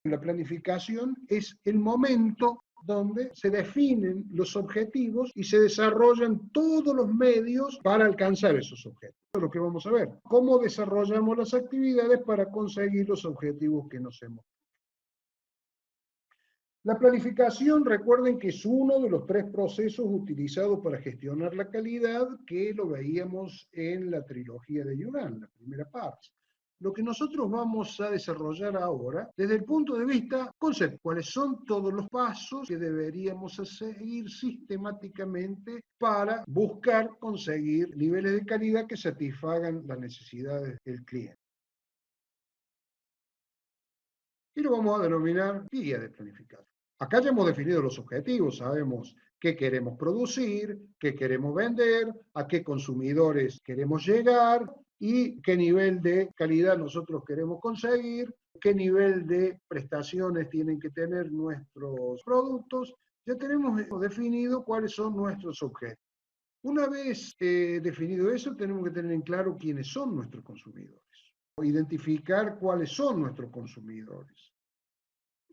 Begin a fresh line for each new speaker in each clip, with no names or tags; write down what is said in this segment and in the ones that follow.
La planificación es el momento donde se definen los objetivos y se desarrollan todos los medios para alcanzar esos objetivos. Eso es lo que vamos a ver. Cómo desarrollamos las actividades para conseguir los objetivos que nos hemos. La planificación, recuerden que es uno de los 3 procesos utilizados para gestionar la calidad, que lo veíamos en la trilogía de Yuran, la primera parte. Lo que nosotros vamos a desarrollar ahora, desde el punto de vista conceptual, cuáles son todos los pasos que deberíamos seguir sistemáticamente para buscar conseguir niveles de calidad que satisfagan las necesidades del cliente. Y lo vamos a denominar guía de planificación. Acá ya hemos definido los objetivos, sabemos qué queremos producir, qué queremos vender, a qué consumidores queremos llegar y qué nivel de calidad nosotros queremos conseguir, qué nivel de prestaciones tienen que tener nuestros productos. Ya tenemos definido cuáles son nuestros objetivos. Una vez definido eso, tenemos que tener en claro quiénes son nuestros consumidores, identificar cuáles son nuestros consumidores.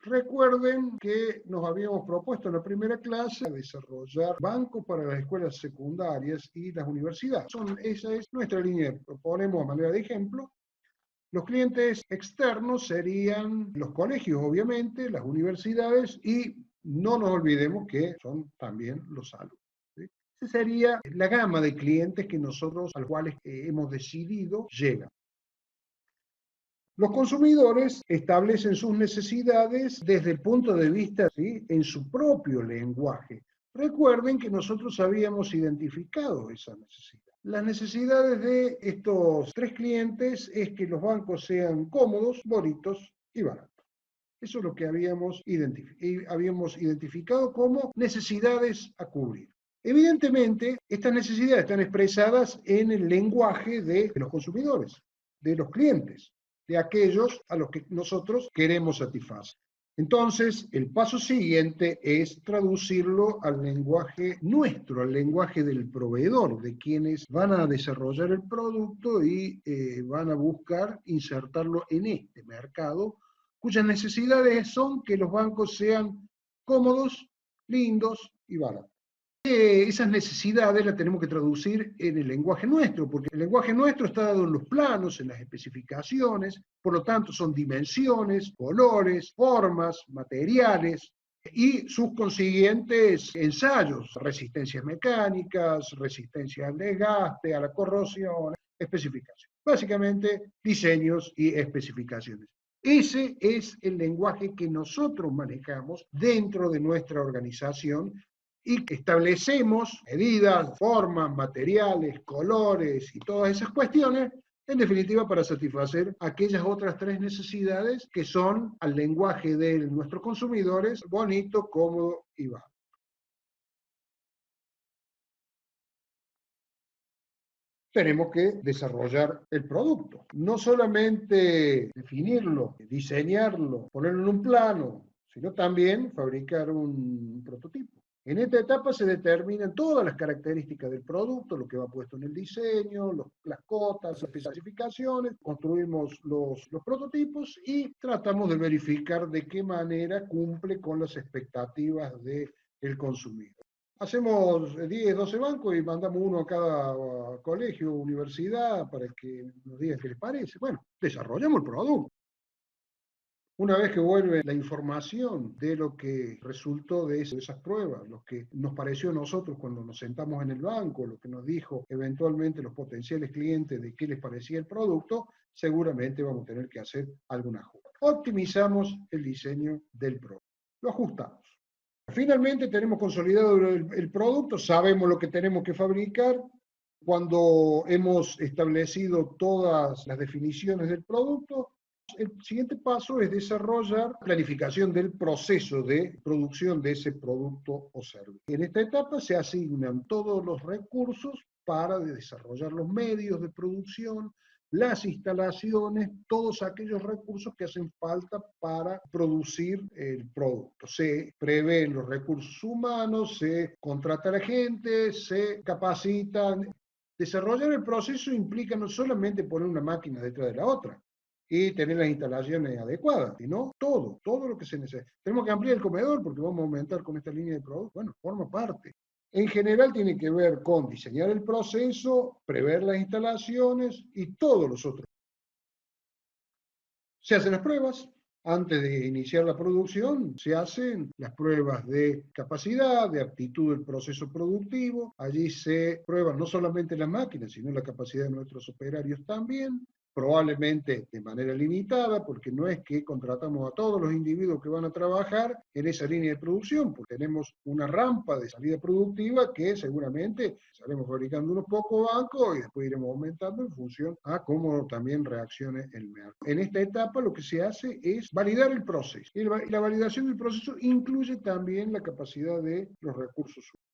Recuerden que nos habíamos propuesto en la primera clase desarrollar bancos para las escuelas secundarias y las universidades. Esa es nuestra línea. Proponemos a manera de ejemplo. Los clientes externos serían los colegios, obviamente, las universidades y no nos olvidemos que son también los alumnos. ¿Sí? Esa sería la gama de clientes que nosotros, a los cuales hemos decidido llegar. Los consumidores establecen sus necesidades desde el punto de vista, ¿sí?, en su propio lenguaje. Recuerden que nosotros habíamos identificado esa necesidad. Las necesidades de estos 3 clientes es que los bancos sean cómodos, bonitos y baratos. Eso es lo que habíamos identificado como necesidades a cubrir. Evidentemente, estas necesidades están expresadas en el lenguaje de los consumidores, de los clientes, de aquellos a los que nosotros queremos satisfacer. Entonces, el paso siguiente es traducirlo al lenguaje nuestro, al lenguaje del proveedor, de quienes van a desarrollar el producto y van a buscar insertarlo en este mercado, cuyas necesidades son que los bancos sean cómodos, lindos y baratos. Esas necesidades las tenemos que traducir en el lenguaje nuestro, porque el lenguaje nuestro está dado en los planos, en las especificaciones, por lo tanto son dimensiones, colores, formas, materiales y sus consiguientes ensayos, resistencias mecánicas, resistencia al desgaste, a la corrosión, especificaciones. Básicamente diseños y especificaciones. Ese es el lenguaje que nosotros manejamos dentro de nuestra organización y establecemos medidas, formas, materiales, colores y todas esas cuestiones, en definitiva para satisfacer aquellas otras 3 necesidades que son al lenguaje de nuestros consumidores, bonito, cómodo y barato. Tenemos que desarrollar el producto, no solamente definirlo, diseñarlo, ponerlo en un plano, sino también fabricar un prototipo. En esta etapa se determinan todas las características del producto, lo que va puesto en el diseño, las cotas, las especificaciones, construimos los prototipos y tratamos de verificar de qué manera cumple con las expectativas del consumidor. Hacemos 10, 12 bancos y mandamos uno a cada colegio, universidad, para que nos digan qué les parece. Bueno, desarrollamos el producto. Una vez que vuelve la información de lo que resultó de esas pruebas, lo que nos pareció a nosotros cuando nos sentamos en el banco, lo que nos dijo eventualmente los potenciales clientes de qué les parecía el producto, seguramente vamos a tener que hacer algún ajuste. Optimizamos el diseño del producto. Lo ajustamos. Finalmente tenemos consolidado el producto, sabemos lo que tenemos que fabricar. Cuando hemos establecido todas las definiciones del producto, el siguiente paso es desarrollar planificación del proceso de producción de ese producto o servicio. En esta etapa se asignan todos los recursos para desarrollar los medios de producción, las instalaciones, todos aquellos recursos que hacen falta para producir el producto. Se prevén los recursos humanos, se contrata a la gente, se capacitan. Desarrollar el proceso implica no solamente poner una máquina detrás de la otra, y tener las instalaciones adecuadas, sino todo lo que se necesita. Tenemos que ampliar el comedor porque vamos a aumentar con esta línea de productos. Bueno, forma parte. En general tiene que ver con diseñar el proceso, prever las instalaciones y todos los otros. Se hacen las pruebas. Antes de iniciar la producción, se hacen las pruebas de capacidad, de aptitud del proceso productivo. Allí se prueban no solamente las máquinas, sino la capacidad de nuestros operarios también, probablemente de manera limitada, porque no es que contratamos a todos los individuos que van a trabajar en esa línea de producción, porque tenemos una rampa de salida productiva que seguramente estaremos fabricando unos pocos bancos y después iremos aumentando en función a cómo también reaccione el mercado. En esta etapa lo que se hace es validar el proceso, y la validación del proceso incluye también la capacidad de los recursos humanos.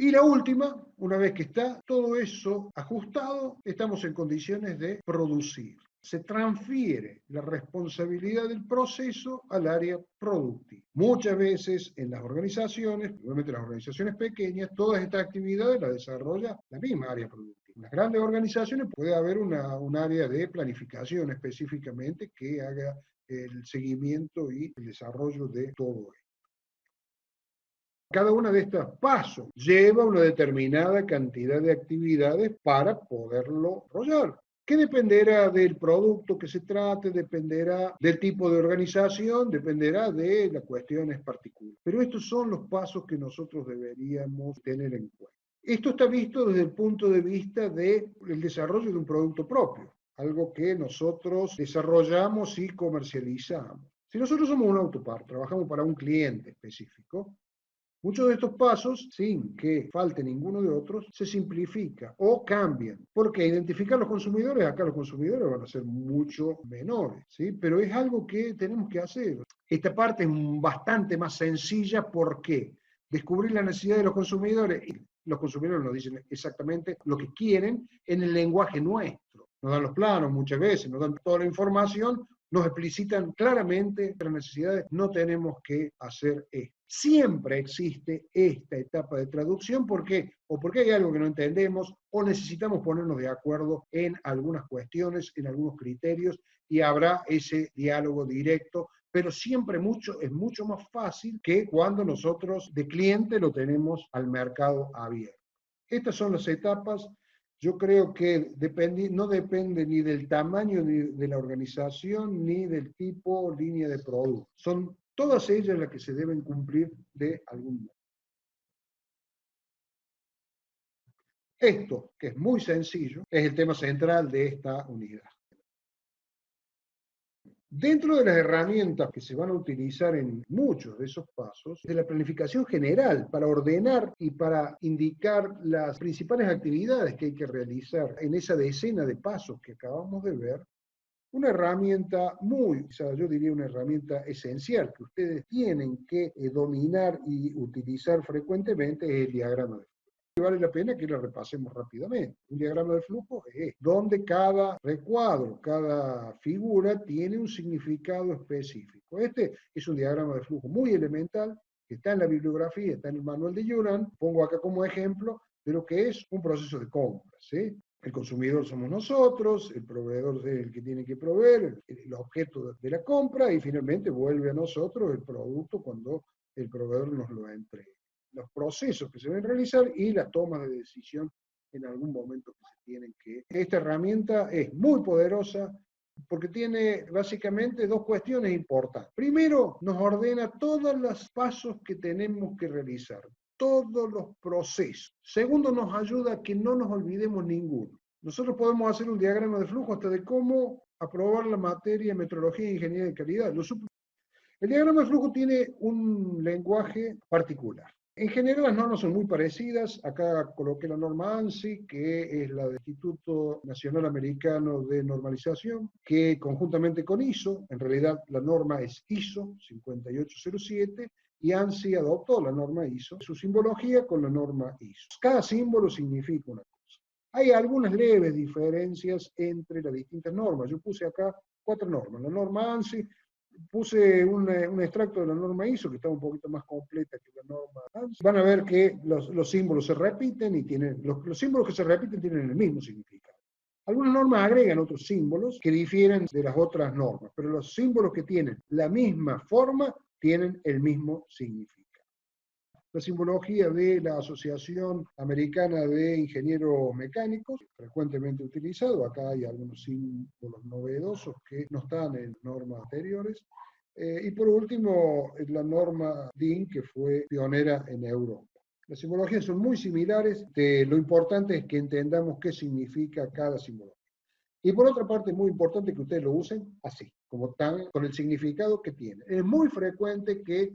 Y la última, una vez que está todo eso ajustado, estamos en condiciones de producir. Se transfiere la responsabilidad del proceso al área productiva. Muchas veces en las organizaciones, probablemente las organizaciones pequeñas, todas estas actividades las desarrolla la misma área productiva. En las grandes organizaciones puede haber un área de planificación específicamente que haga el seguimiento y el desarrollo de todo esto. Cada una de estos pasos lleva una determinada cantidad de actividades para poderlo desarrollar. ¿Qué dependerá del producto que se trate? Dependerá del tipo de organización, dependerá de las cuestiones particulares. Pero estos son los pasos que nosotros deberíamos tener en cuenta. Esto está visto desde el punto de vista del desarrollo de un producto propio, algo que nosotros desarrollamos y comercializamos. Si nosotros somos un autopar, trabajamos para un cliente específico, muchos de estos pasos, sin que falte ninguno de otros, se simplifica o cambian. Porque identificar los consumidores, acá los consumidores van a ser mucho menores, ¿sí? Pero es algo que tenemos que hacer. Esta parte es bastante más sencilla. ¿Por qué? Descubrir la necesidad de los consumidores. Y los consumidores nos dicen exactamente lo que quieren en el lenguaje nuestro. Nos dan los planos muchas veces, nos dan toda la información, nos explicitan claramente las necesidades, no tenemos que hacer esto. Siempre existe esta etapa de traducción, ¿por qué? O porque hay algo que no entendemos, o necesitamos ponernos de acuerdo en algunas cuestiones, en algunos criterios, y habrá ese diálogo directo, pero siempre es mucho más fácil que cuando nosotros de cliente lo tenemos al mercado abierto. Estas son las etapas. Yo creo que no depende ni del tamaño de la organización, ni del tipo, línea de producto. Son todas ellas las que se deben cumplir de algún modo. Esto, que es muy sencillo, es el tema central de esta unidad. Dentro de las herramientas que se van a utilizar en muchos de esos pasos, de la planificación general para ordenar y para indicar las principales actividades que hay que realizar en esa decena de pasos que acabamos de ver, una herramienta yo diría una herramienta esencial que ustedes tienen que dominar y utilizar frecuentemente es el diagrama de flujo. Vale la pena que lo repasemos rápidamente. Un diagrama de flujo es donde cada recuadro, cada figura tiene un significado específico. Este es un diagrama de flujo muy elemental que está en la bibliografía, está en el manual de Juran. Pongo acá como ejemplo de lo que es un proceso de compra, ¿sí? El consumidor somos nosotros, el proveedor es el que tiene que proveer, el objeto de la compra, y finalmente vuelve a nosotros el producto cuando el proveedor nos lo entrega. Los procesos que se deben realizar y las tomas de decisión en algún momento que se tienen que. Esta herramienta es muy poderosa porque tiene básicamente dos cuestiones importantes. Primero, nos ordena todos los pasos que tenemos que realizar, todos los procesos. Segundo, nos ayuda a que no nos olvidemos ninguno. Nosotros podemos hacer un diagrama de flujo hasta de cómo aprobar la materia de metrología e ingeniería de calidad. El diagrama de flujo tiene un lenguaje particular. En general las normas son muy parecidas. Acá coloqué la norma ANSI, que es la del Instituto Nacional Americano de Normalización, que conjuntamente con ISO, en realidad la norma es ISO 5807, y ANSI adoptó la norma ISO, su simbología con la norma ISO. Cada símbolo significa una cosa. Hay algunas leves diferencias entre las distintas normas. Yo puse acá 4 normas. La norma ANSI, puse un extracto de la norma ISO que está un poquito más completa que la norma ANSI. Van a ver que los símbolos se repiten y los símbolos que se repiten tienen el mismo significado. Algunas normas agregan otros símbolos que difieren de las otras normas, pero los símbolos que tienen la misma forma tienen el mismo significado. La simbología de la Asociación Americana de Ingenieros Mecánicos, frecuentemente utilizado, acá hay algunos símbolos novedosos que no están en normas anteriores, y por último, la norma DIN, que fue pionera en Europa. Las simbologías son muy similares, lo importante es que entendamos qué significa cada simbología. Y por otra parte, es muy importante que ustedes lo usen así, como tan, con el significado que tiene. Es muy frecuente que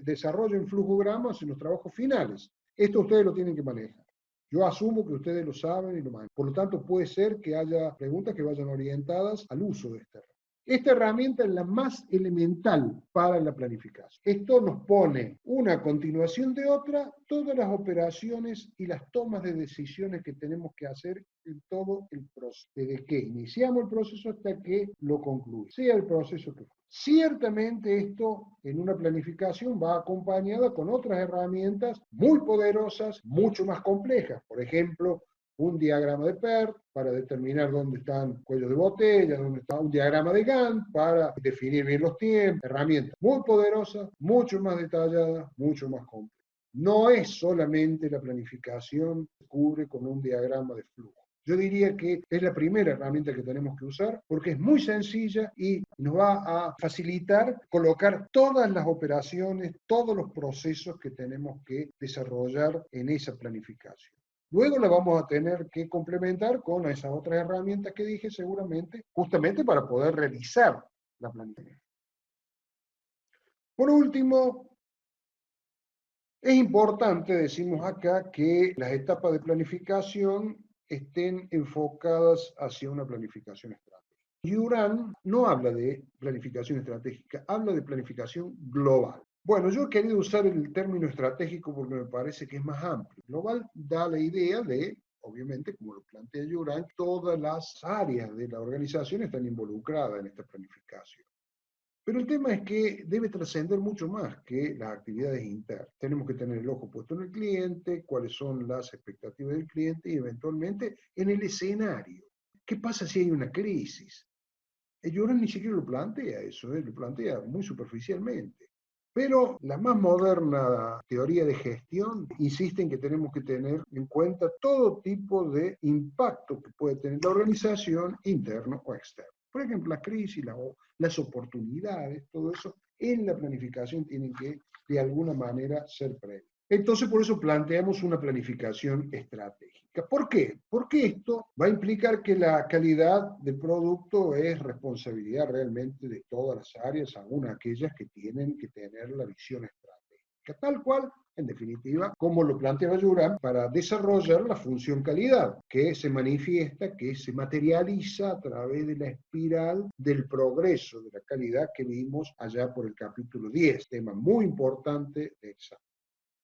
desarrollen flujogramas en los trabajos finales. Esto ustedes lo tienen que manejar. Yo asumo que ustedes lo saben y lo manejan. Por lo tanto, puede ser que haya preguntas que vayan orientadas al uso de esta herramienta. Esta herramienta es la más elemental para la planificación. Esto nos pone una a continuación de otra, todas las operaciones y las tomas de decisiones que tenemos que hacer en todo el proceso, desde que iniciamos el proceso hasta que lo concluye, sea el proceso que fue. Ciertamente esto en una planificación va acompañada con otras herramientas muy poderosas, mucho más complejas. Por ejemplo, un diagrama de PERT para determinar dónde están cuellos de botella, dónde está un diagrama de Gantt para definir bien los tiempos, herramientas muy poderosas, mucho más detalladas, mucho más complejas. No es solamente la planificación que se cubre con un diagrama de flujo. Yo diría que es la primera herramienta que tenemos que usar porque es muy sencilla y nos va a facilitar colocar todas las operaciones, todos los procesos que tenemos que desarrollar en esa planificación. Luego la vamos a tener que complementar con esas otras herramientas que dije seguramente, justamente para poder realizar la planificación. Por último, es importante, decimos acá, que las etapas de planificación estén enfocadas hacia una planificación estratégica. Juran no habla de planificación estratégica, habla de planificación global. Bueno, yo he querido usar el término estratégico porque me parece que es más amplio. Global da la idea de, obviamente, como lo plantea Juran, todas las áreas de la organización están involucradas en esta planificación. Pero el tema es que debe trascender mucho más que las actividades internas. Tenemos que tener el ojo puesto en el cliente, cuáles son las expectativas del cliente y eventualmente en el escenario. ¿Qué pasa si hay una crisis? Joran ni siquiera lo plantea eso, lo plantea muy superficialmente. Pero la más moderna teoría de gestión insiste en que tenemos que tener en cuenta todo tipo de impacto que puede tener la organización, interno o externo. Por ejemplo, la crisis, las oportunidades, todo eso en la planificación tienen que de alguna manera ser previas. Entonces, por eso planteamos una planificación estratégica. ¿Por qué? Porque esto va a implicar que la calidad del producto es responsabilidad realmente de todas las áreas, aún aquellas que tienen que tener la visión estratégica, tal cual, en definitiva, como lo planteaba Juran, para desarrollar la función calidad, que se manifiesta, que se materializa a través de la espiral del progreso de la calidad que vimos allá por el capítulo 10, tema muy importante de examen.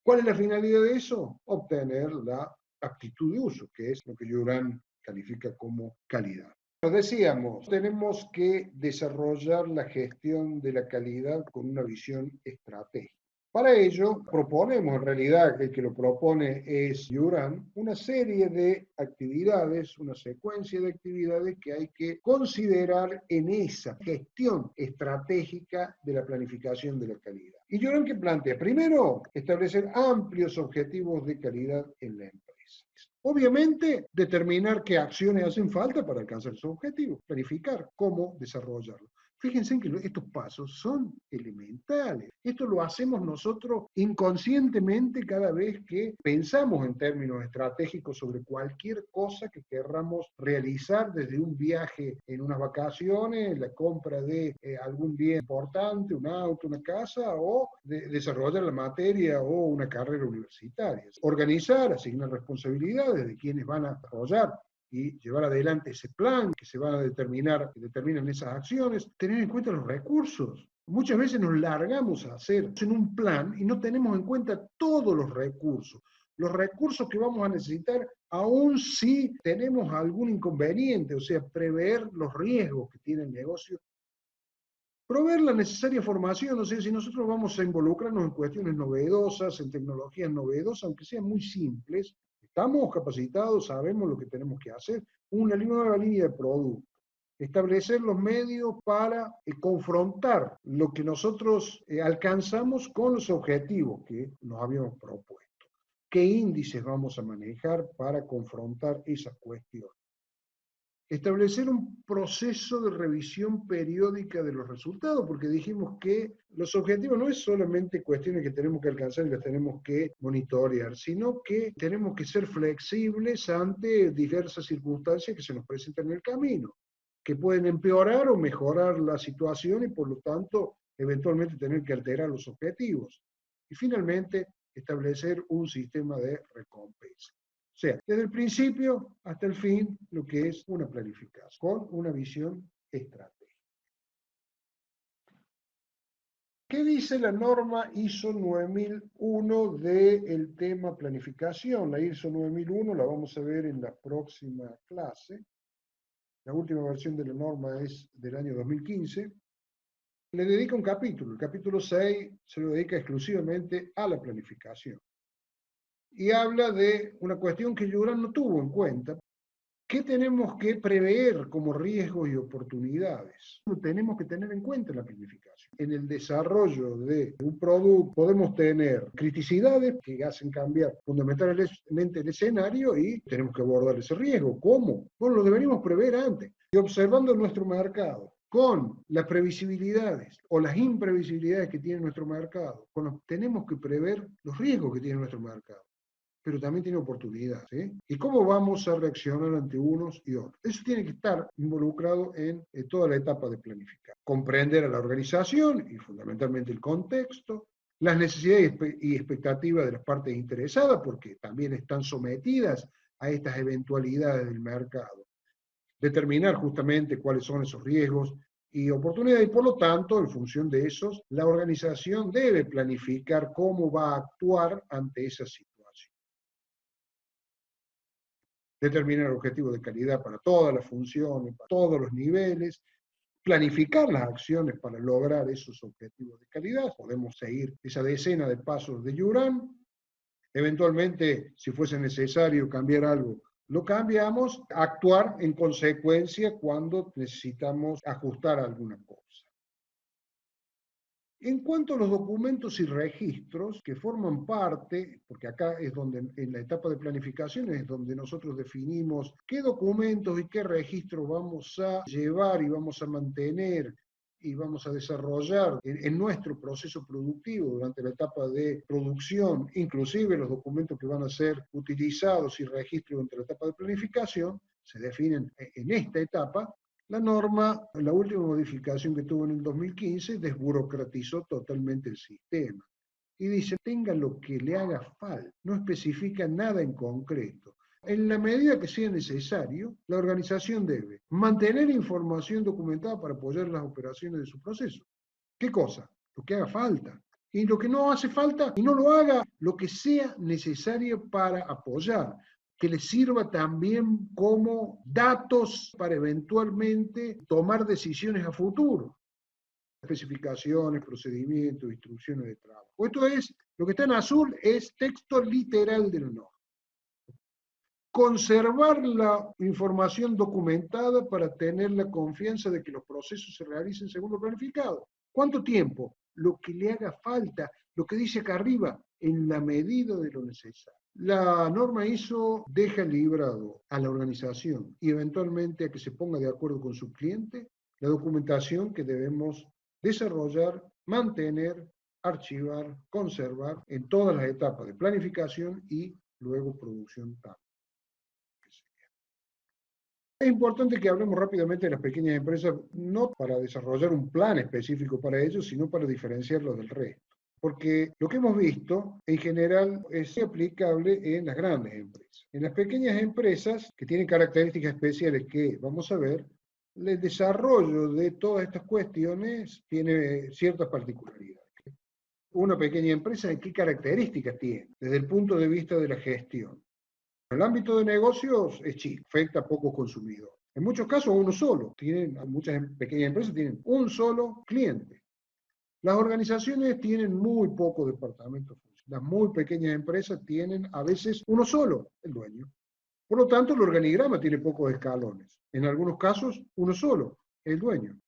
¿Cuál es la finalidad de eso? Obtener la aptitud de uso, que es lo que Juran califica como calidad. Nos decíamos, tenemos que desarrollar la gestión de la calidad con una visión estratégica. Para ello, proponemos, en realidad, el que lo propone es Juran, una serie de actividades, una secuencia de actividades que hay que considerar en esa gestión estratégica de la planificación de la calidad. Y Juran, ¿qué plantea? Primero, establecer amplios objetivos de calidad en la empresa. Obviamente, determinar qué acciones hacen falta para alcanzar esos objetivos, planificar cómo desarrollarlo. Fíjense que estos pasos son elementales. Esto lo hacemos nosotros inconscientemente cada vez que pensamos en términos estratégicos sobre cualquier cosa que querramos realizar, desde un viaje en unas vacaciones, la compra de algún bien importante, un auto, una casa, o de desarrollar la materia o una carrera universitaria. Organizar, asignar responsabilidades de quienes van a desarrollar y llevar adelante ese plan que se va a determinar, que determinan esas acciones, tener en cuenta los recursos. Muchas veces nos largamos a hacer en un plan y no tenemos en cuenta todos los recursos que vamos a necesitar, aun si tenemos algún inconveniente, o sea, prever los riesgos que tiene el negocio. Proveer la necesaria formación, o sea, si nosotros vamos a involucrarnos en cuestiones novedosas, en tecnologías novedosas, aunque sean muy simples, estamos capacitados, sabemos lo que tenemos que hacer, una nueva línea de producto. Establecer los medios para confrontar lo que nosotros alcanzamos con los objetivos que nos habíamos propuesto. ¿Qué índices vamos a manejar para confrontar esas cuestiones? Establecer un proceso de revisión periódica de los resultados, porque dijimos que los objetivos no es solamente cuestiones que tenemos que alcanzar y las tenemos que monitorear, sino que tenemos que ser flexibles ante diversas circunstancias que se nos presentan en el camino, que pueden empeorar o mejorar la situación y por lo tanto eventualmente tener que alterar los objetivos. Y finalmente, establecer un sistema de recompensa. O sea, desde el principio hasta el fin, lo que es una planificación, con una visión estratégica. ¿Qué dice la norma ISO 9001 del tema planificación? La ISO 9001 la vamos a ver en la próxima clase. La última versión de la norma es del año 2015. Le dedica un capítulo. El capítulo 6 se lo dedica exclusivamente a la planificación. Y habla de una cuestión que Juran no tuvo en cuenta. ¿Qué tenemos que prever como riesgos y oportunidades? Tenemos que tener en cuenta la planificación. En el desarrollo de un producto podemos tener criticidades que hacen cambiar fundamentalmente el escenario y tenemos que abordar ese riesgo. ¿Cómo? Bueno, lo deberíamos prever antes. Y observando nuestro mercado, con las previsibilidades o las imprevisibilidades que tiene nuestro mercado, tenemos que prever los riesgos que tiene nuestro mercado, pero también tiene oportunidades. ¿Sí? ¿Y cómo vamos a reaccionar ante unos y otros? Eso tiene que estar involucrado en toda la etapa de planificar. Comprender a la organización y fundamentalmente el contexto, las necesidades y expectativas de las partes interesadas, porque también están sometidas a estas eventualidades del mercado. Determinar justamente cuáles son esos riesgos y oportunidades, y por lo tanto, en función de esos, la organización debe planificar cómo va a actuar ante esas situaciones. Determinar objetivos de calidad para todas las funciones, para todos los niveles, planificar las acciones para lograr esos objetivos de calidad. Podemos seguir esa decena de pasos de Juran. Eventualmente, si fuese necesario cambiar algo, lo cambiamos. Actuar en consecuencia cuando necesitamos ajustar alguna cosa. En cuanto a los documentos y registros que forman parte, porque acá es donde en la etapa de planificación es donde nosotros definimos qué documentos y qué registros vamos a llevar y vamos a mantener y vamos a desarrollar en nuestro proceso productivo durante la etapa de producción, inclusive los documentos que van a ser utilizados y registros durante la etapa de planificación, se definen en esta etapa. La norma, la última modificación que tuvo en el 2015, desburocratizó totalmente el sistema. Y dice, tenga lo que le haga falta, no especifica nada en concreto. En la medida que sea necesario, la organización debe mantener información documentada para apoyar las operaciones de su proceso. ¿Qué cosa? Lo que haga falta. Y lo que no hace falta, y no lo haga, lo que sea necesario para apoyar, que les sirva también como datos para eventualmente tomar decisiones a futuro. Especificaciones, procedimientos, instrucciones de trabajo. Esto es, lo que está en azul es texto literal de la norma. Conservar la información documentada para tener la confianza de que los procesos se realicen según lo planificado. ¿Cuánto tiempo? Lo que le haga falta, lo que dice acá arriba, en la medida de lo necesario. La norma ISO deja librado a la organización y eventualmente a que se ponga de acuerdo con su cliente la documentación que debemos desarrollar, mantener, archivar, conservar en todas las etapas de planificación y luego producción también. Es importante que hablemos rápidamente de las pequeñas empresas, no para desarrollar un plan específico para ellos, sino para diferenciarlos del resto. Porque lo que hemos visto, en general, es aplicable en las grandes empresas. En las pequeñas empresas, que tienen características especiales que vamos a ver, el desarrollo de todas estas cuestiones tiene ciertas particularidades. Una pequeña empresa, ¿qué características tiene? Desde el punto de vista de la gestión. El ámbito de negocios es chico, afecta a pocos consumidores. En muchos casos uno solo. Muchas pequeñas empresas tienen un solo cliente. Las organizaciones tienen muy pocos departamentos. Las muy pequeñas empresas tienen a veces uno solo, el dueño. Por lo tanto, el organigrama tiene pocos escalones. En algunos casos, uno solo, el dueño.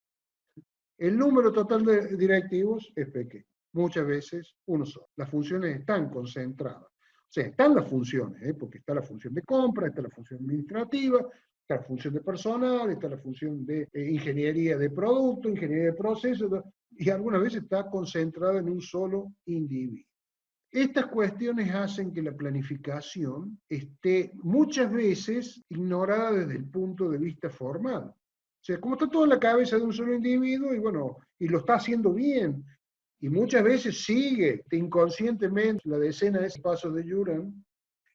El número total de directivos es pequeño. Muchas veces uno solo. Las funciones están concentradas. O sea, están las funciones, porque está la función de compra, está la función administrativa, está la función de personal, está la función de ingeniería de producto, ingeniería de procesos, y algunas veces está concentrada en un solo individuo. Estas cuestiones hacen que la planificación esté muchas veces ignorada desde el punto de vista formal. O sea, como está todo en la cabeza de un solo individuo y bueno, y lo está haciendo bien, y muchas veces sigue inconscientemente la decena de pasos de Juran,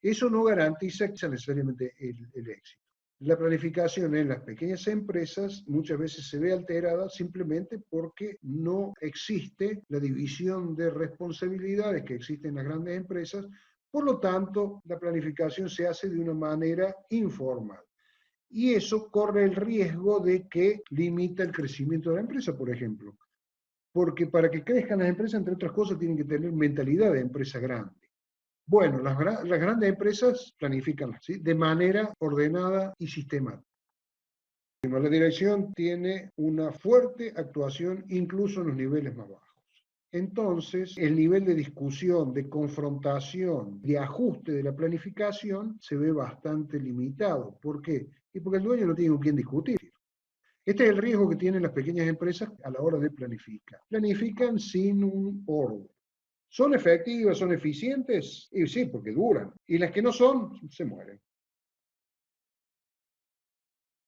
eso no garantiza necesariamente el éxito. La planificación en las pequeñas empresas muchas veces se ve alterada simplemente porque no existe la división de responsabilidades que existe en las grandes empresas. Por lo tanto, la planificación se hace de una manera informal. Y eso corre el riesgo de que limita el crecimiento de la empresa, por ejemplo. Porque para que crezcan las empresas, entre otras cosas, tienen que tener mentalidad de empresa grande. Bueno, las grandes empresas planifican, ¿sí?, de manera ordenada y sistemática. La dirección tiene una fuerte actuación incluso en los niveles más bajos. Entonces, el nivel de discusión, de confrontación, de ajuste de la planificación se ve bastante limitado. ¿Por qué? Y porque el dueño no tiene con quién discutir. Este es el riesgo que tienen las pequeñas empresas a la hora de planificar. Planifican sin un orden. ¿Son efectivas, son eficientes? Y sí, porque duran. Y las que no son, se mueren.